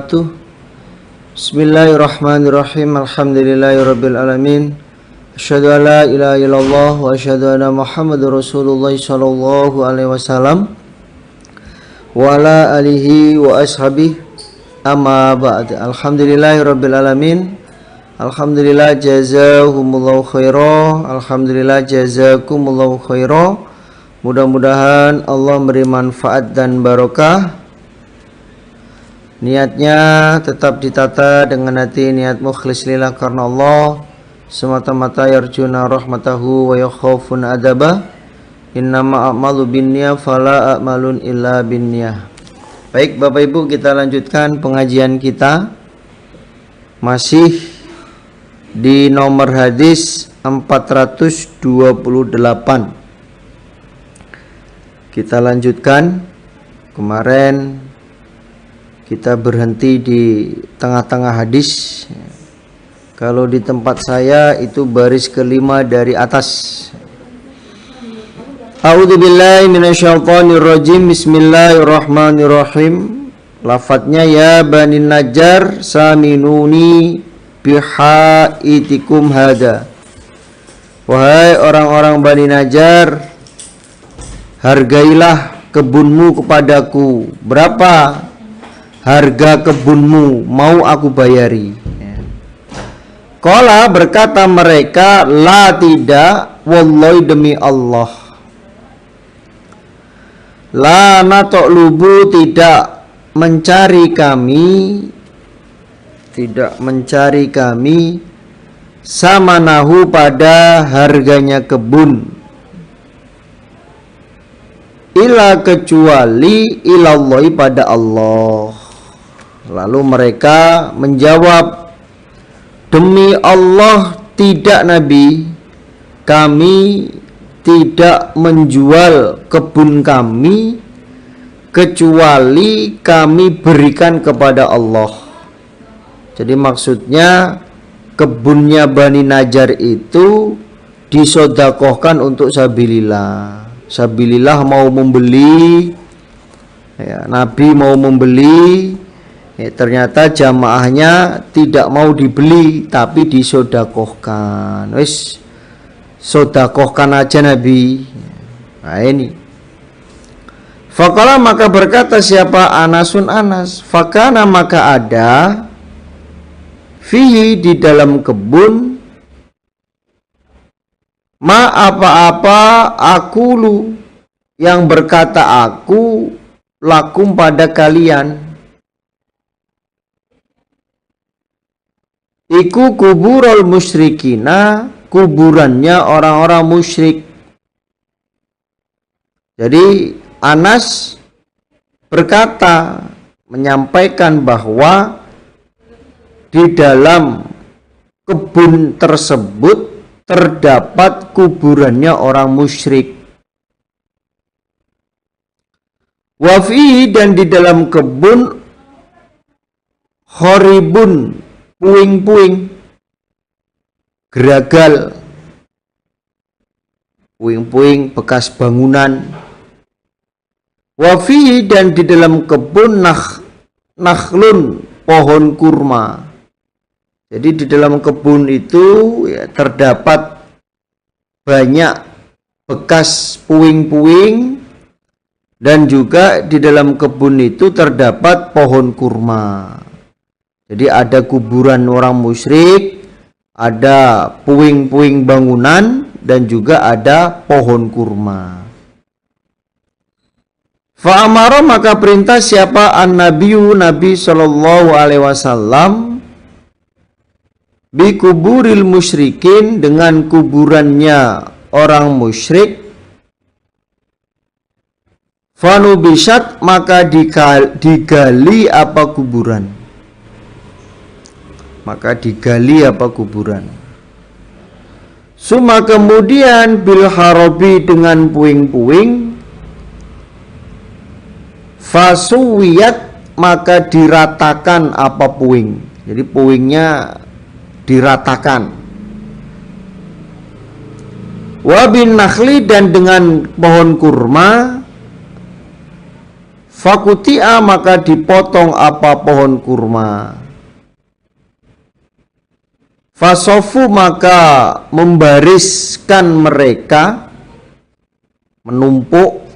wabarakatuh. Bismillahirrahmanirrahim. Alhamdulillahirabbil alamin. Asyhadu an la ilaha illallah wa asyhadu anna Muhammadar Rasulullah sallallahu alaihi wasallam wa ala alihi wa ashabihi. Amma ba'd. Alhamdulillahirabbil alamin. Alhamdulillah jazakumullahu khairan. Alhamdulillah jazakumullahu khairan. Mudah-mudahan Allah memberi manfaat dan barokah. Niatnya tetap ditata dengan hati niat mukhlis lillah karena Allah, semata-mata yarjuna rahmatahu wa yakhafun adabah. Innama a'malu binniyah fala a'malun illa binniyah. Baik Bapak Ibu, kita lanjutkan pengajian kita. Masih di nomor hadis 428. Kita lanjutkan. Kemarin kita berhenti di tengah-tengah hadis. Kalau di tempat saya itu baris kelima dari atas. A'udzubillahi minasyaitonirrajim. Bismillahirrahmanirrahim. Lafadznya ya Bani Najjar saminuni bihaitikum hada. Wahai orang-orang Bani Najjar, hargailah kebunmu kepadaku. Berapa harga kebunmu, mau aku bayari? Qala, berkata mereka, la tidak, wallahi demi Allah. La natlubu, tidak mencari kami samanahu pada harganya kebun, ila kecuali ilallahi pada Allah. Lalu mereka menjawab, demi Allah tidak Nabi, kami tidak menjual kebun kami kecuali kami berikan kepada Allah. Jadi maksudnya kebunnya Bani Najjar itu disodakohkan untuk sabilillah. Sabilillah mau membeli, ya, Nabi mau membeli, ternyata jamaahnya tidak mau dibeli tapi disodakohkan. Wis sodakohkan aja Nabi. Nah ini. Faqala, maka berkata siapa? Anasun Anas. Fakana, maka ada fihi, di dalam kebun, ma apa-apa akulu, yang berkata aku, lakum pada kalian, iku kuburul musyrikina, kuburannya orang-orang musyrik. Jadi Anas berkata, menyampaikan bahwa di dalam kebun tersebut terdapat kuburannya orang musyrik. Wafi, dan di dalam kebun, khoribun, puing-puing, geragal, puing-puing bekas bangunan. Wafi, dan di dalam kebun, nakhlun, pohon kurma. Jadi di dalam kebun itu ya, terdapat banyak bekas puing-puing, dan juga di dalam kebun itu terdapat pohon kurma. Jadi ada kuburan orang musyrik, ada puing-puing bangunan, dan juga ada pohon kurma. Fa'amara, maka perintah siapa? An-Nabiyu, Nabi sallallahu alaihi wasallam, bi kuburil musyrikin, dengan kuburannya orang musyrik. Fanubisat, maka digali apa kuburan. Maka digali apa kuburan. Suma, kemudian bil harabi, dengan puing-puing. Fasuwiyat, maka diratakan apa puing. Jadi puingnya diratakan. Wabin nakhli, dan dengan pohon kurma. Fakutia maka dipotong apa pohon kurma. Fasofu maka membariskan mereka, menumpuk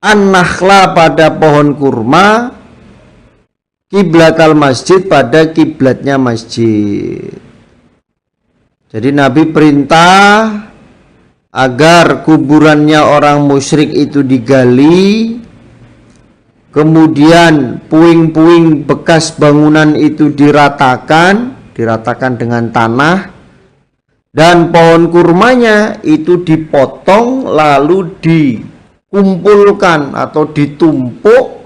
an-nakhla pada pohon kurma, kiblatal masjid pada kiblatnya masjid. Jadi Nabi perintah agar kuburannya orang musyrik itu digali, kemudian puing-puing bekas bangunan itu diratakan dengan tanah, dan pohon kurmanya itu dipotong lalu dikumpulkan atau ditumpuk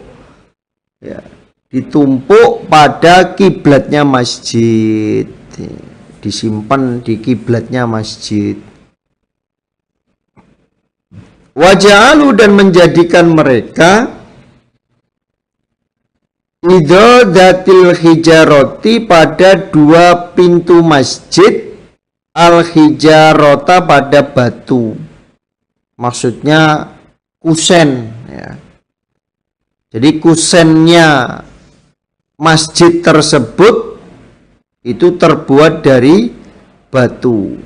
pada kiblatnya masjid, disimpan di kiblatnya masjid. Waja'alu dan menjadikan mereka idadatil hijaroti pada dua pintu masjid, al hijarota pada batu, maksudnya kusen ya. Jadi kusennya masjid tersebut itu terbuat dari batu.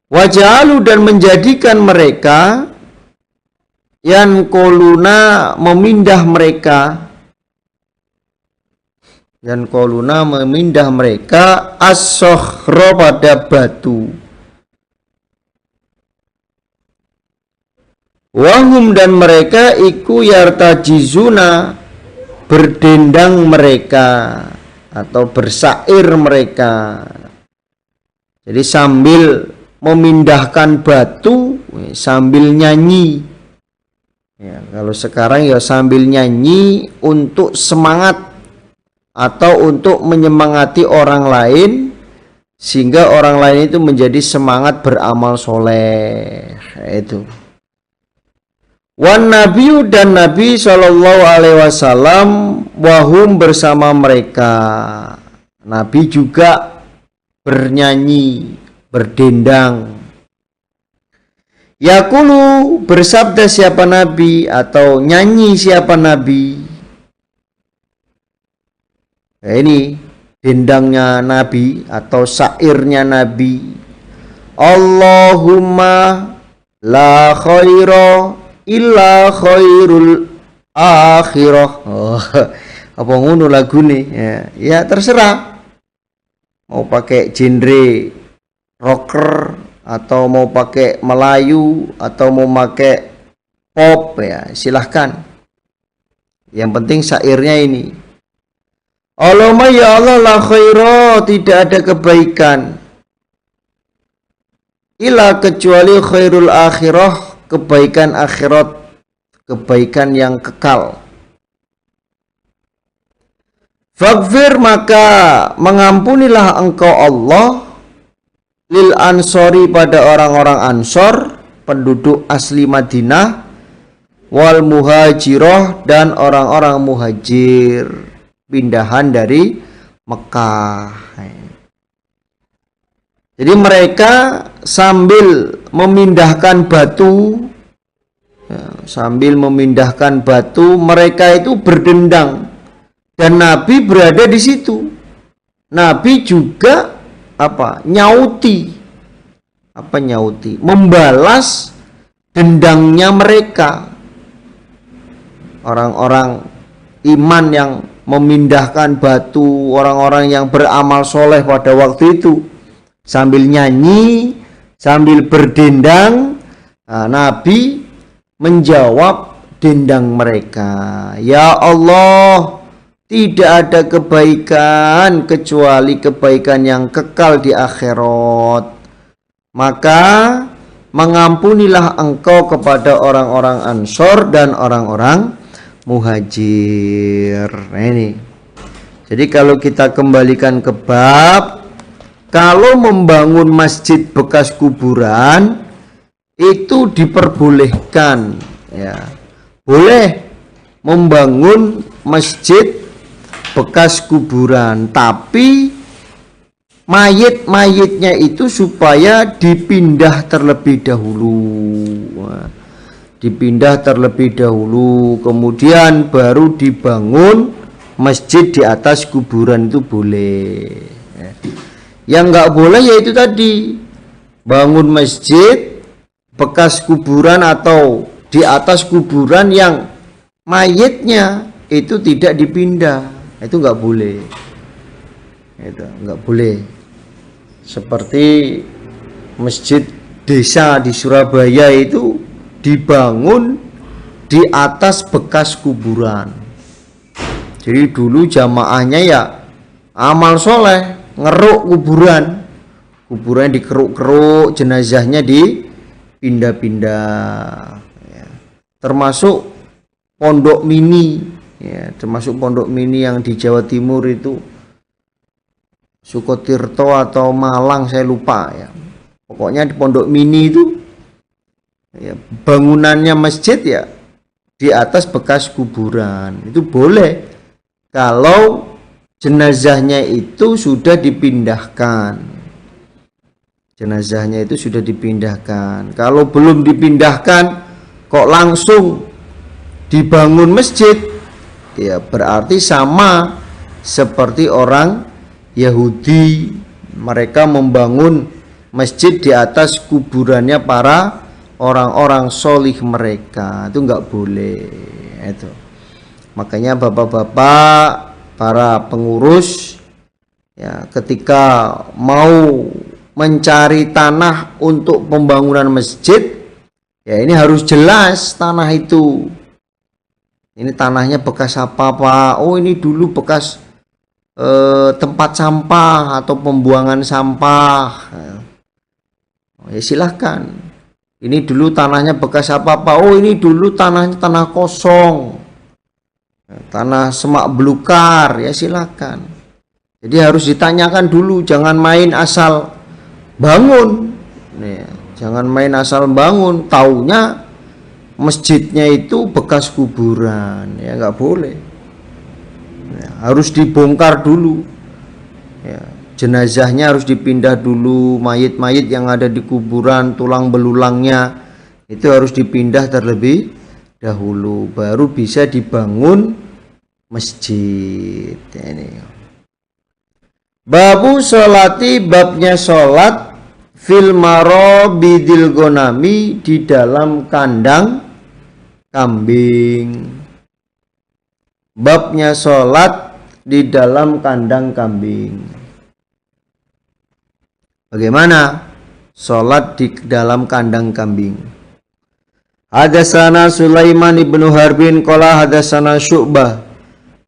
Waja'alu dan menjadikan mereka yanquluna memindah mereka as-sokhra pada batu. Wahum dan mereka iku yartajizuna berdendang mereka atau bersair mereka. Jadi sambil memindahkan batu sambil nyanyi. Ya, kalau sekarang ya sambil nyanyi untuk semangat atau untuk menyemangati orang lain sehingga orang lain itu menjadi semangat beramal soleh. Itu. Wan Nabiyu dan Nabi Shallallahu Alaihi Wasallam wahum bersama mereka. Nabi juga bernyanyi, berdendang. Yaqulu bersabda siapa Nabi atau nyanyi siapa Nabi. Nah, ini dendangnya Nabi atau syairnya Nabi. Allahumma la khaira illa khairul akhirah. Oh, apa ngono lagu nih ya terserah. Mau pakai genre rocker atau mau pakai Melayu atau mau pakai pop ya silahkan. Yang penting syairnya ini. Allahumma ya Allah la khaira, tidak ada kebaikan illa kecuali khairul akhirah, kebaikan akhirat, kebaikan yang kekal. Faghfir maka mengampunilah engkau Allah lil ansori pada orang-orang Ansor, penduduk asli Madinah, wal muhajirah dan orang-orang muhajir, pindahan dari Mekah. Jadi mereka sambil memindahkan batu, mereka itu berdendang dan Nabi berada di situ. Nabi juga nyauti, membalas dendangnya mereka, orang-orang iman yang memindahkan batu, orang-orang yang beramal soleh pada waktu itu sambil nyanyi, sambil berdendang. Nabi menjawab dendang mereka, ya Allah, tidak ada kebaikan kecuali kebaikan yang kekal di akhirat. Maka mengampunilah engkau kepada orang-orang Ansor dan orang-orang muhajir. Nah ini. Jadi kalau kita kembalikan ke bab, kalau membangun masjid bekas kuburan itu diperbolehkan ya. Boleh membangun masjid bekas kuburan, tapi mayit-mayitnya itu supaya dipindah terlebih dahulu. dipindah terlebih dahulu, kemudian baru dibangun masjid di atas kuburan, itu boleh. Yang nggak boleh yaitu tadi, bangun masjid bekas kuburan atau di atas kuburan yang mayitnya itu tidak dipindah, itu nggak boleh. Itu nggak boleh. Seperti masjid desa di Surabaya itu dibangun di atas bekas kuburan. Jadi dulu jamaahnya ya amal soleh, ngeruk kuburan dikeruk-keruk, jenazahnya dipindah-pindah. Ya. Termasuk pondok mini, ya, termasuk pondok mini yang di Jawa Timur itu, Sukotirto atau Malang saya lupa ya. Pokoknya di pondok mini itu ya, bangunannya masjid ya di atas bekas kuburan, itu boleh kalau jenazahnya itu sudah dipindahkan. Jenazahnya itu sudah dipindahkan. Kalau belum dipindahkan kok langsung dibangun masjid, ya berarti sama seperti orang Yahudi, mereka membangun masjid di atas kuburannya para orang-orang solih mereka, itu nggak boleh. Itu makanya bapak-bapak, para pengurus ya, ketika mau mencari tanah untuk pembangunan masjid ya, ini harus jelas tanah itu, ini tanahnya bekas apa Pak? Oh ini dulu bekas tempat sampah atau pembuangan sampah. Ya silahkan. Ini dulu tanahnya bekas apa Pak? Oh ini dulu tanahnya tanah kosong, tanah semak belukar. Ya silahkan. Jadi harus ditanyakan dulu, jangan main asal bangun. Nih, jangan main asal bangun, taunya masjidnya itu bekas kuburan, ya nggak boleh. Ya, harus dibongkar dulu. Ya, jenazahnya harus dipindah dulu, mayit-mayit yang ada di kuburan, tulang belulangnya itu harus dipindah terlebih dahulu, baru bisa dibangun masjid. Ini. Babu sholati, babnya sholat fil marobidil gonami, di dalam kandang kambing. Babnya sholat di dalam kandang kambing. Bagaimana sholat di dalam kandang kambing? Hadatsana Sulaiman ibnu Harbin qala hadatsana Syu'bah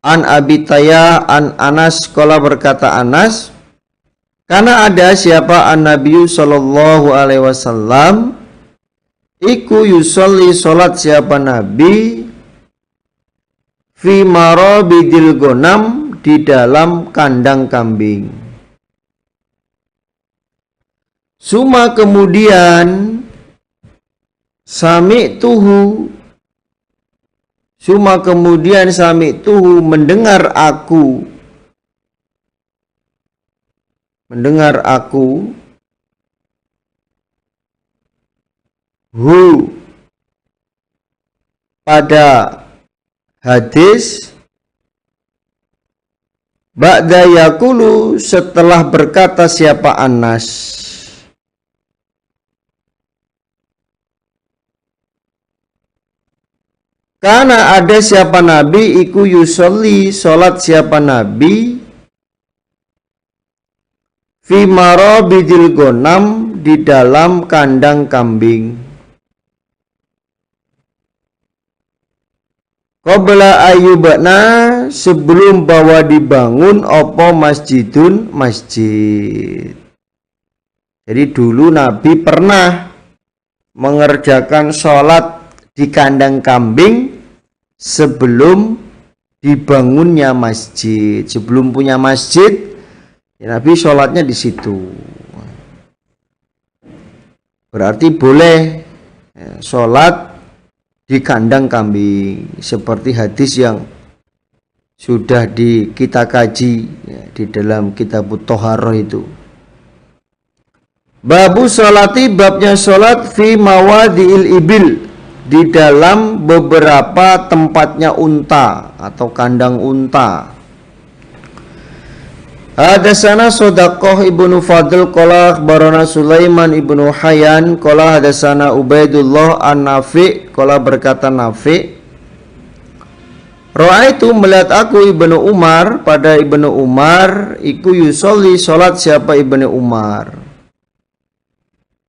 an Abi Tayyah an Anas qala, berkata Anas, karena ada siapa an-Nabi sallallahu alaihi wasallam iku yusolli, sholat siapa Nabi, fi marabidil gonam, di dalam kandang kambing. Suma kemudian sami tuhu, mendengar aku hu, pada hadis ba'da yakulu, setelah berkata siapa Anas, karena ada siapa Nabi iku yusolli, sholat siapa Nabi, fi marabidil gonam, di dalam kandang kambing. Qabla ayyubna, sebelum bahwa dibangun opo masjidun, masjid. Jadi dulu Nabi pernah mengerjakan sholat di kandang kambing sebelum dibangunnya masjid. Sebelum punya masjid, ya Nabi sholatnya di situ. Berarti boleh ya, sholat di kandang kambing, seperti hadis yang sudah kita kaji ya, di dalam kitab Thaharah itu. Babu sholati, babnya sholat fi mawadi'il ibil, di dalam beberapa tempatnya unta atau kandang unta. Hadasana Sodaqoh ibnu Fadl qala akhbarana Sulaiman ibnu Hayyan qala hadasana Ubaidullah an-Nafi qala berkata Nafi, Ra'aitu melihat aku Ibnu Umar, pada Ibnu Umar iku yusolli salat siapa Ibnu Umar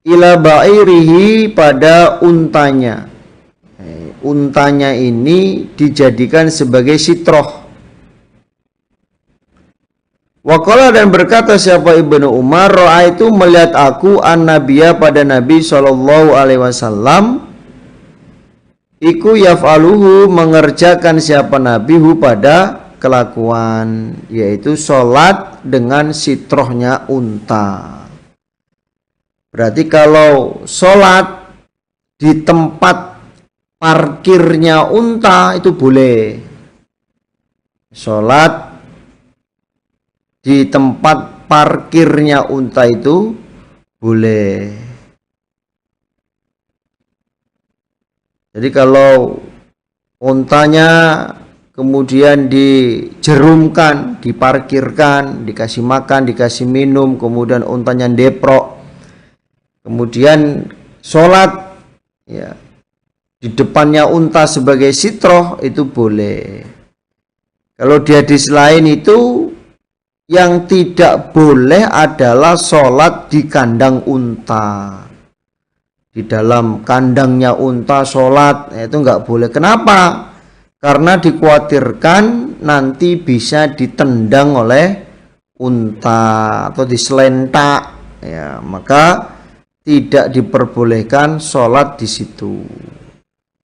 ila ba'irihi pada untanya. Untanya ini dijadikan sebagai sitroh. Waqala dan berkata siapa Ibnu Umar, Ra'aitu melihat aku an-nabiyya pada Nabi sallallahu alaihi wasallam iku yaf'aluhu mengerjakan siapa nabihu pada kelakuan, yaitu sholat dengan sitrohnya unta. Berarti kalau sholat di tempat parkirnya unta itu boleh. Sholat di tempat parkirnya unta itu boleh. Jadi kalau untanya kemudian dijerumkan, diparkirkan, dikasih makan, dikasih minum, kemudian untanya deprok, kemudian sholat ya di depannya unta sebagai sitroh, itu boleh. Kalau di hadis lain itu yang tidak boleh adalah sholat di kandang unta. Di dalam kandangnya unta sholat, itu nggak boleh. Kenapa? Karena dikhawatirkan nanti bisa ditendang oleh unta atau diselentak, ya, maka tidak diperbolehkan sholat di situ.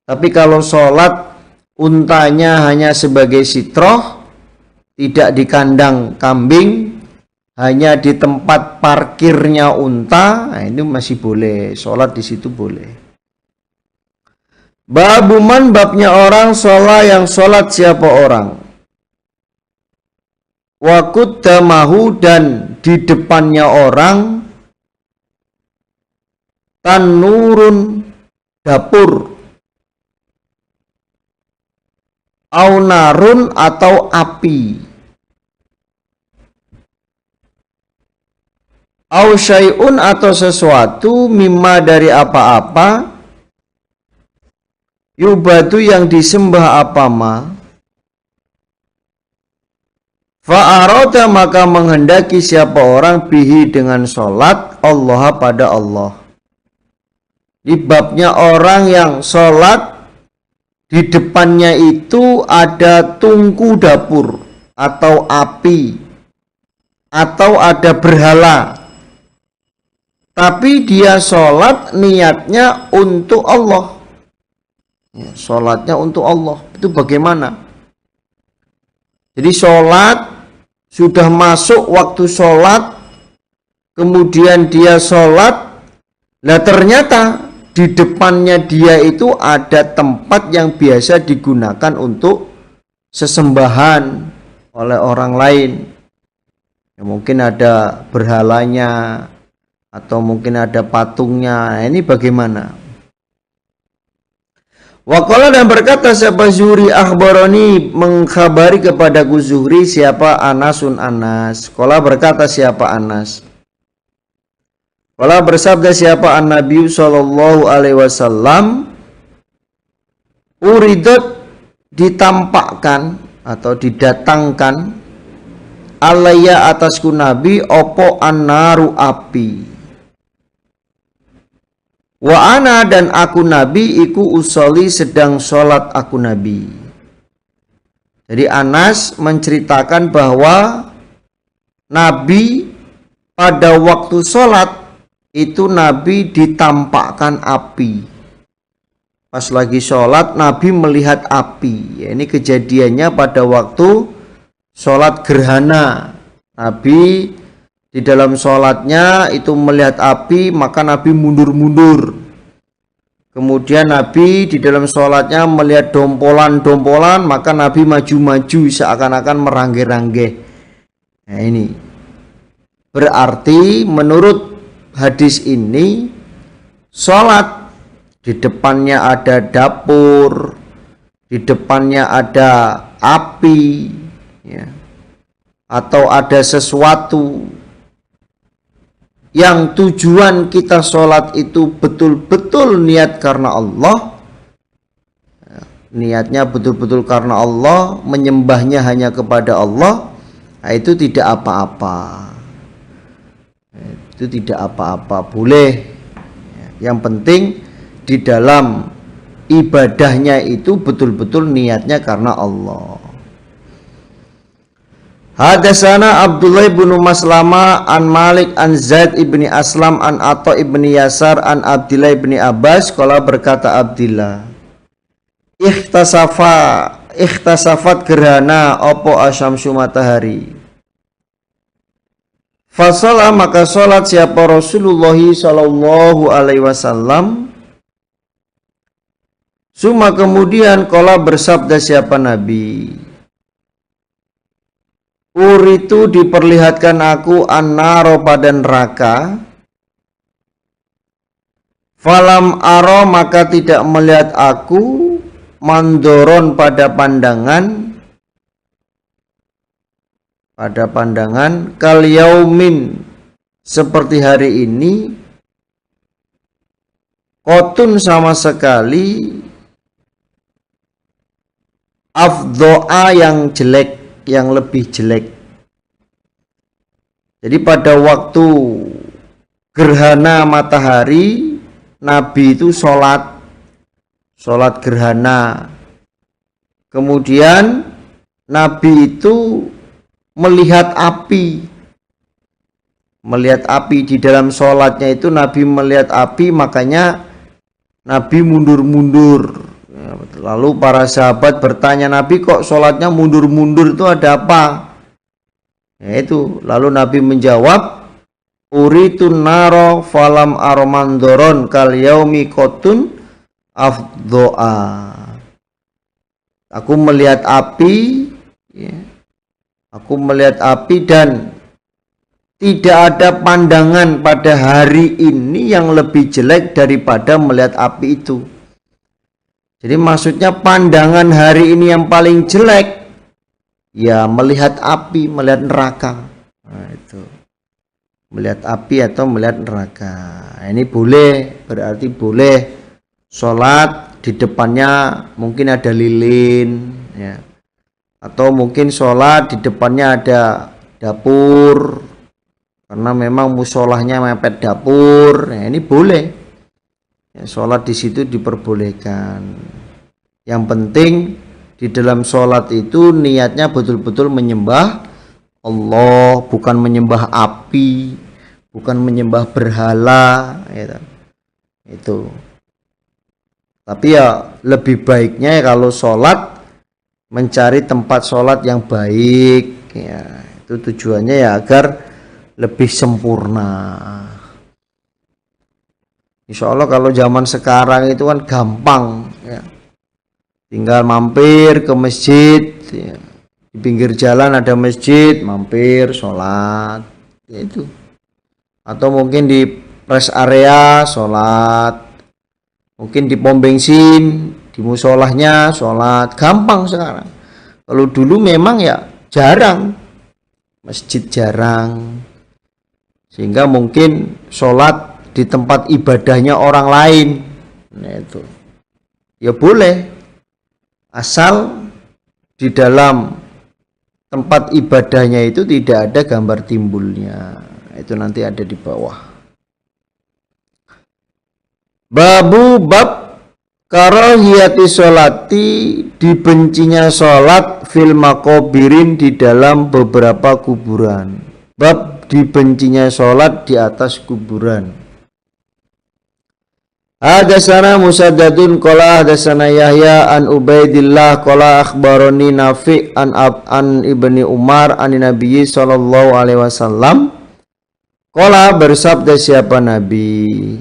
Tapi kalau sholat untanya hanya sebagai sitroh, tidak di kandang kambing, hanya di tempat parkirnya unta, nah ini masih boleh, sholat di situ boleh. Babuman, babnya orang sholat yang sholat siapa orang. Wakut damahu, dan di depannya orang tanurun dapur, aunarun atau api, au syai'un atau sesuatu, mimma dari apa-apa, yubadu yang disembah apa ma, fa'arada maka menghendaki siapa orang bihi dengan sholat Allah pada Allah. Di babnya orang yang sholat di depannya itu ada tungku dapur atau api atau ada berhala, tapi dia sholat niatnya untuk Allah, ya, sholatnya untuk Allah. Itu bagaimana? Jadi sholat, sudah masuk waktu sholat, kemudian dia sholat, nah ternyata di depannya dia itu ada tempat yang biasa digunakan untuk sesembahan oleh orang lain, ya, mungkin ada berhalanya atau mungkin ada patungnya. Nah, ini bagaimana? Waqala dan berkata siapa Zuhri, akhbarani mengkhabari kepadaku Zuhri siapa Anasun Anas. Qala berkata siapa Anas, qala bersabda siapa An-Nabi sallallahu alaihi wasallam, uridot ditampakkan atau didatangkan, alaya atasku Nabi opo an-naru api, wa ana dan aku Nabi iku usoli sedang sholat aku Nabi. Jadi Anas menceritakan bahwa Nabi pada waktu sholat itu Nabi ditampakkan api. Pas lagi sholat Nabi melihat api, ya, ini kejadiannya pada waktu sholat gerhana. Nabi di dalam sholatnya itu melihat api, maka Nabi mundur-mundur. Kemudian Nabi di dalam sholatnya melihat dompolan-dompolan, maka Nabi maju-maju seakan-akan merangge-rangge. Nah ini berarti menurut hadis ini, sholat di depannya ada dapur, di depannya ada api, ya, atau ada sesuatu yang tujuan kita sholat itu betul-betul niat karena Allah, niatnya betul-betul karena Allah, menyembahnya hanya kepada Allah, nah itu tidak apa-apa. Itu tidak apa-apa, boleh. Yang penting di dalam ibadahnya itu betul-betul niatnya karena Allah. Hadatsana Abdullah bin Maslama an Malik an Zaid ibni Aslam an Atha ibni Yasar an Abdillah ibni Abbas qala berkata Abdillah, ikhtasafat gerhana opo asyamsu matahari. Fasolah maka sholat siapa Rasulullah sallallahu alaihi wasallam. Suma kemudian qala bersabda siapa Nabi, Uritu diperlihatkan aku an-naro pada neraka. Falam aro maka tidak melihat aku mandoron pada pandangan kal yaumin seperti hari ini, kotun sama sekali, afdho'a yang jelek, yang lebih jelek. Jadi pada waktu gerhana matahari, Nabi itu sholat gerhana. Kemudian Nabi itu melihat api di dalam sholatnya itu. Nabi melihat api, makanya Nabi mundur-mundur. Lalu para sahabat bertanya, Nabi kok sholatnya mundur-mundur, itu ada apa? Ya itu. Lalu Nabi menjawab, Uritun naro falam aromandoron kal yaumi kotun afdho'a. Aku melihat api, ya. Aku melihat api dan tidak ada pandangan pada hari ini yang lebih jelek daripada melihat api itu. Jadi maksudnya pandangan hari ini yang paling jelek, ya melihat api, melihat neraka. Nah, itu. Melihat api atau melihat neraka. Nah, ini boleh, berarti boleh sholat di depannya mungkin ada lilin, ya. Atau mungkin sholat di depannya ada dapur, karena memang musholahnya mepet dapur. Nah, ini boleh. Ya, sholat di situ diperbolehkan. Yang penting di dalam sholat itu niatnya betul-betul menyembah Allah, bukan menyembah api, bukan menyembah berhala, ya. Itu. Tapi ya lebih baiknya kalau sholat mencari tempat sholat yang baik, ya. Itu tujuannya ya agar lebih sempurna. Insya Allah kalau zaman sekarang itu kan gampang, ya. Tinggal mampir ke masjid, ya. Di pinggir jalan ada masjid, mampir sholat, ya itu. Atau mungkin di rest area sholat, mungkin di pom bensin, di musolahnya sholat, gampang sekarang. Kalau dulu memang ya jarang, masjid jarang, sehingga mungkin sholat di tempat ibadahnya orang lain. Nah itu ya boleh, asal di dalam tempat ibadahnya itu tidak ada gambar timbulnya. Itu nanti ada di bawah. Bab karahiyati sholati, dibencinya sholat fil makobirin, di dalam beberapa kuburan. Bab dibencinya sholat di atas kuburan. Hadatsana Musaddadun qala hadatsana Yahya an Ubaidillah qala akhbarani Nafi' an Ibni Umar an Nabi sallallahu alaihi wasallam qala bersabda siapa Nabi,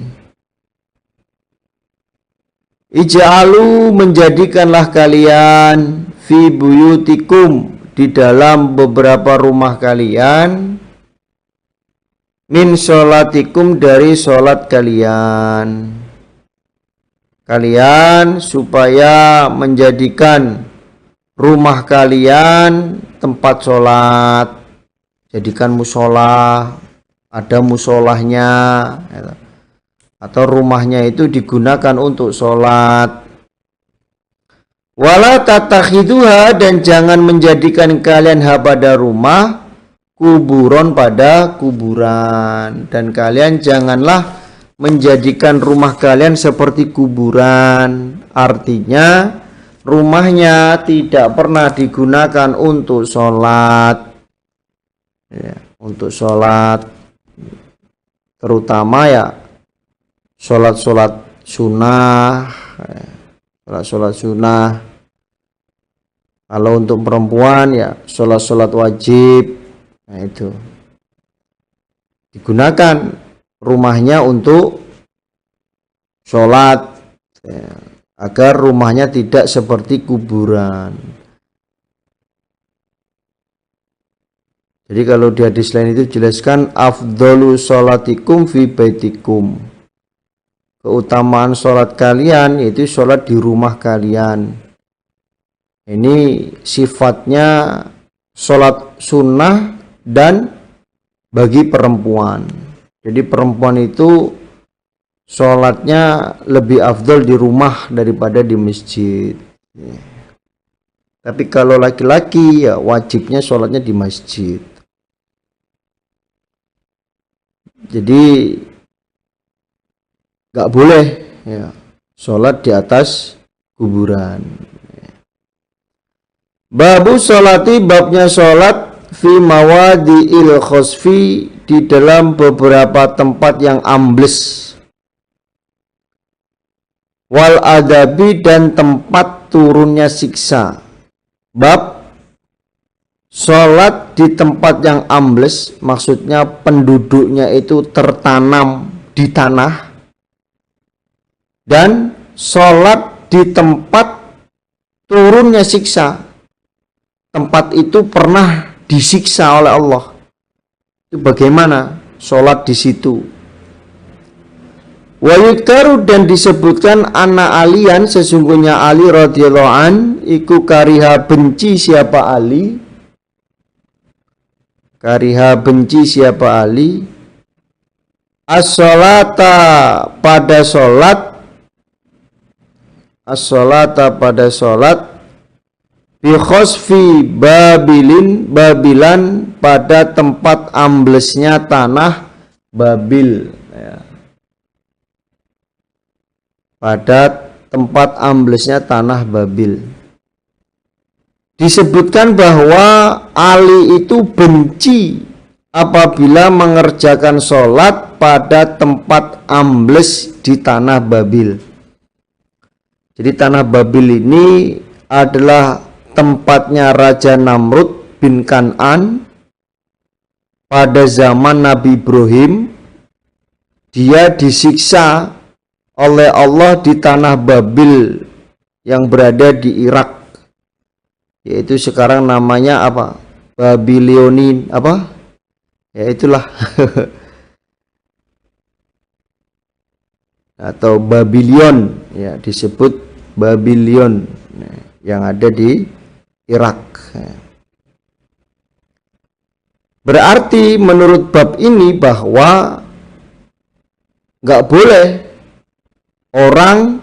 Ij'alu menjadikanlah kalian fi buyutikum, di dalam beberapa rumah kalian, min sholatikum, dari sholat kalian, kalian supaya menjadikan rumah kalian tempat sholat, jadikan musola, ada musolahnya, atau rumahnya itu digunakan untuk sholat. Wala tatakhiduha, dan jangan menjadikan kalian pada rumah kuburon pada kuburan, dan kalian janganlah menjadikan rumah kalian seperti kuburan. Artinya rumahnya tidak pernah digunakan untuk sholat, ya, untuk sholat, terutama ya sholat sunnah, sholat sunnah. Kalau untuk perempuan ya sholat wajib, nah itu digunakan rumahnya untuk sholat, ya, agar rumahnya tidak seperti kuburan. Jadi kalau di hadis lain itu jelaskan afdhalu sholatikum fi baitikum, keutamaan sholat kalian yaitu sholat di rumah kalian. Ini sifatnya sholat sunnah dan bagi perempuan. Jadi perempuan itu sholatnya lebih afdal di rumah daripada di masjid. Tapi kalau laki-laki ya wajibnya sholatnya di masjid. Jadi nggak boleh ya sholat di atas kuburan. Babu sholati, babnya sholat fi mawadi'il khosfi, di dalam beberapa tempat yang ambles, wal adabi, dan tempat turunnya siksa. Bab sholat di tempat yang ambles, maksudnya penduduknya itu tertanam di tanah, dan sholat di tempat turunnya siksa, tempat itu pernah disiksa oleh Allah. Itu bagaimana sholat di situ? Wa yudkaru, dan disebutkan anna alian, sesungguhnya Ali radhiyallahu an iku kariha, benci siapa Ali, kariha benci siapa Ali, as-sholata pada sholat, as-sholata pada sholat, bi khosfi Babilan, pada tempat amblesnya tanah Babil, ya. Pada tempat amblesnya tanah Babil. Disebutkan bahwa Ali itu benci apabila mengerjakan sholat pada tempat ambles di tanah Babil. Jadi tanah Babil ini adalah tempatnya Raja Namrud bin Kan'an pada zaman Nabi Ibrahim. Dia disiksa oleh Allah di tanah Babil yang berada di Irak, yaitu sekarang namanya apa? Babilionin apa? Ya itulah atau Babylon, ya disebut Babylon, yang ada di Irak. Berarti menurut bab ini bahwa nggak boleh orang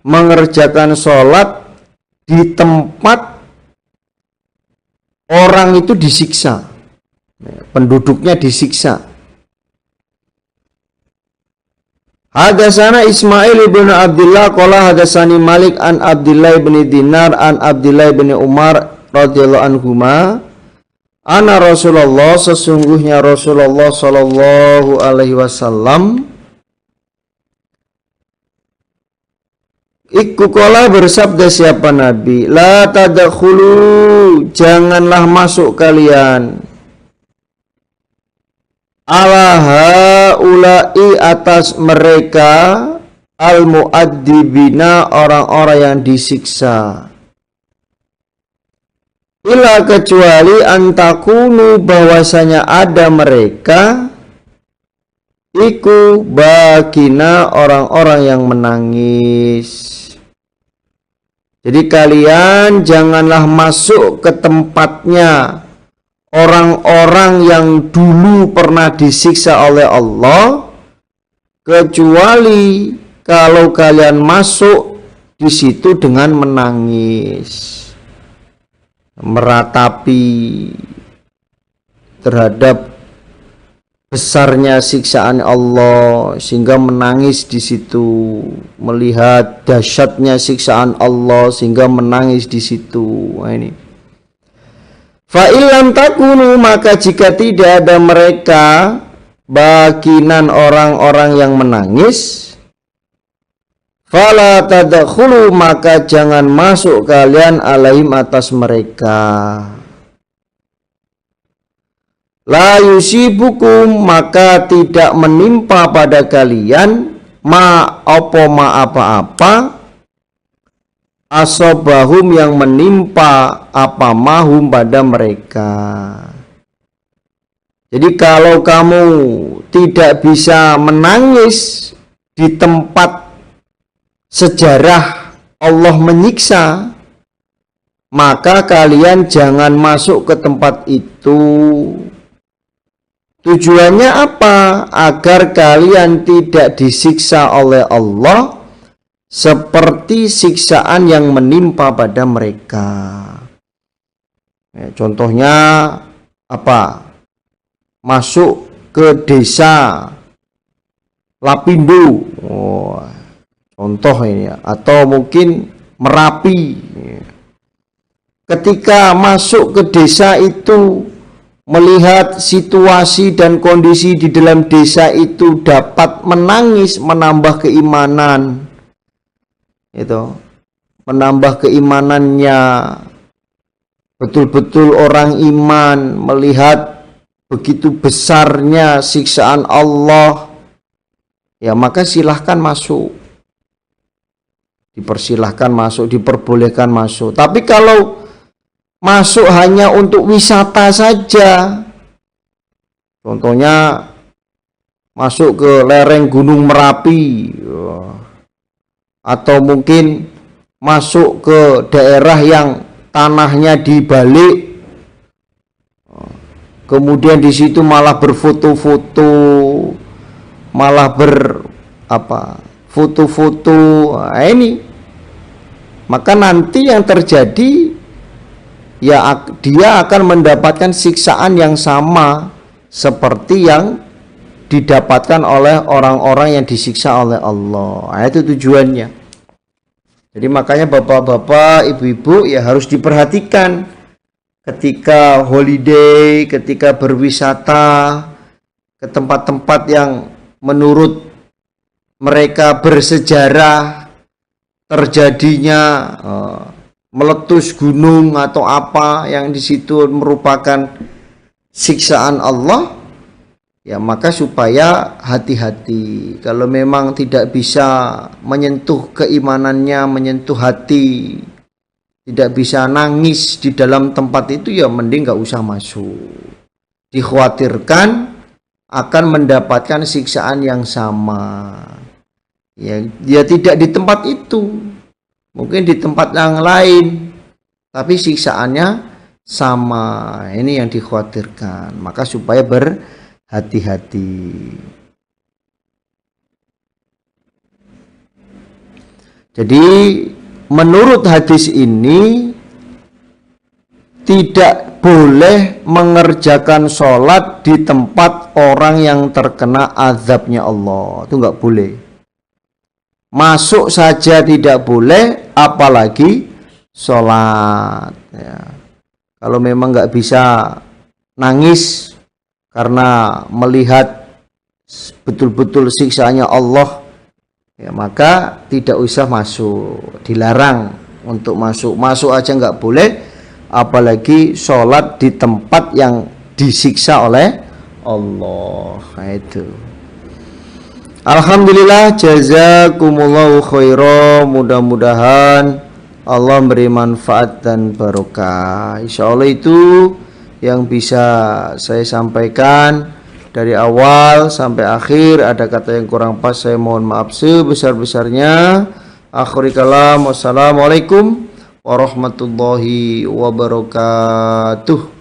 mengerjakan sholat di tempat orang itu disiksa, penduduknya disiksa. Hadasana Ismail ibn Abdullah qala hadasani Malik an Abdullah ibn Dinar an Abdullah ibn Umar radhiyallahu anhuma anna Rasulullah, sesungguhnya Rasulullah sallallahu alaihi wasallam iku qala, bersabda siapa Nabi, la tadkhulu, janganlah masuk kalian, ala haula'i, atas mereka, al mu'adzibina, orang-orang yang disiksa, ila, kecuali antakunu, bahwasanya ada mereka, iku bakina orang-orang yang menangis. Jadi kalian janganlah masuk ke tempatnya orang-orang yang dulu pernah disiksa oleh Allah, kecuali kalau kalian masuk di situ dengan menangis, meratapi terhadap besarnya siksaan Allah, sehingga menangis di situ, melihat dahsyatnya siksaan Allah sehingga menangis di situ. Nah, ini. Fa illam takunu, maka jika tidak ada mereka bakinan orang-orang yang menangis, fala tadkhulu, maka jangan masuk kalian alaihim atas mereka. La yusibukum, maka tidak menimpa pada kalian apa-apa asobahum, yang menimpa apa mahum pada mereka. Jadi kalau kamu tidak bisa menangis di tempat sejarah Allah menyiksa, maka kalian jangan masuk ke tempat itu. Tujuannya apa? Agar kalian tidak disiksa oleh Allah seperti siksaan yang menimpa pada mereka. Contohnya apa? Masuk ke desa Lapindo, contoh ini ya. Atau mungkin Merapi. Ketika masuk ke desa itu, melihat situasi dan kondisi di dalam desa itu, dapat menangis, menambah keimanan, itu menambah keimanannya, betul-betul orang iman, melihat begitu besarnya siksaan Allah, ya maka silahkan masuk, dipersilahkan masuk, diperbolehkan masuk. Tapi kalau masuk hanya untuk wisata saja, contohnya masuk ke lereng Gunung Merapi, atau mungkin masuk ke daerah yang tanahnya dibalik, kemudian di situ malah berfoto-foto, malah foto-foto, nah ini, maka nanti yang terjadi, ya dia akan mendapatkan siksaan yang sama seperti yang didapatkan oleh orang-orang yang disiksa oleh Allah. Nah, itu tujuannya. Jadi makanya bapak-bapak, ibu-ibu ya harus diperhatikan ketika holiday, ketika berwisata ke tempat-tempat yang menurut mereka bersejarah terjadinya meletus gunung atau apa yang di situ merupakan siksaan Allah, ya maka supaya hati-hati. Kalau memang tidak bisa menyentuh keimanannya, menyentuh hati, tidak bisa nangis di dalam tempat itu, ya mending gak usah masuk. Dikhawatirkan akan mendapatkan siksaan yang sama. Ya tidak di tempat itu, mungkin di tempat yang lain, tapi siksaannya sama. Ini yang dikhawatirkan. Maka supaya berhati-hati. Jadi menurut hadis ini tidak boleh mengerjakan sholat di tempat orang yang terkena azabnya Allah. Itu nggak boleh. Masuk saja tidak boleh, apalagi sholat. Ya. Kalau memang nggak bisa nangis karena melihat betul-betul siksaannya Allah, ya maka tidak usah masuk. Dilarang untuk masuk. Masuk aja nggak boleh, apalagi sholat di tempat yang disiksa oleh Allah. Nah, itu. Alhamdulillah, jazakumullahu khairan. Mudah-mudahan Allah beri manfaat dan barokah. Insya Allah itu yang bisa saya sampaikan. dari awal sampai akhir ada kata yang kurang pas, saya mohon maaf sebesar-besarnya. Akhirul kalam, wassalamualaikum warahmatullahi wabarakatuh.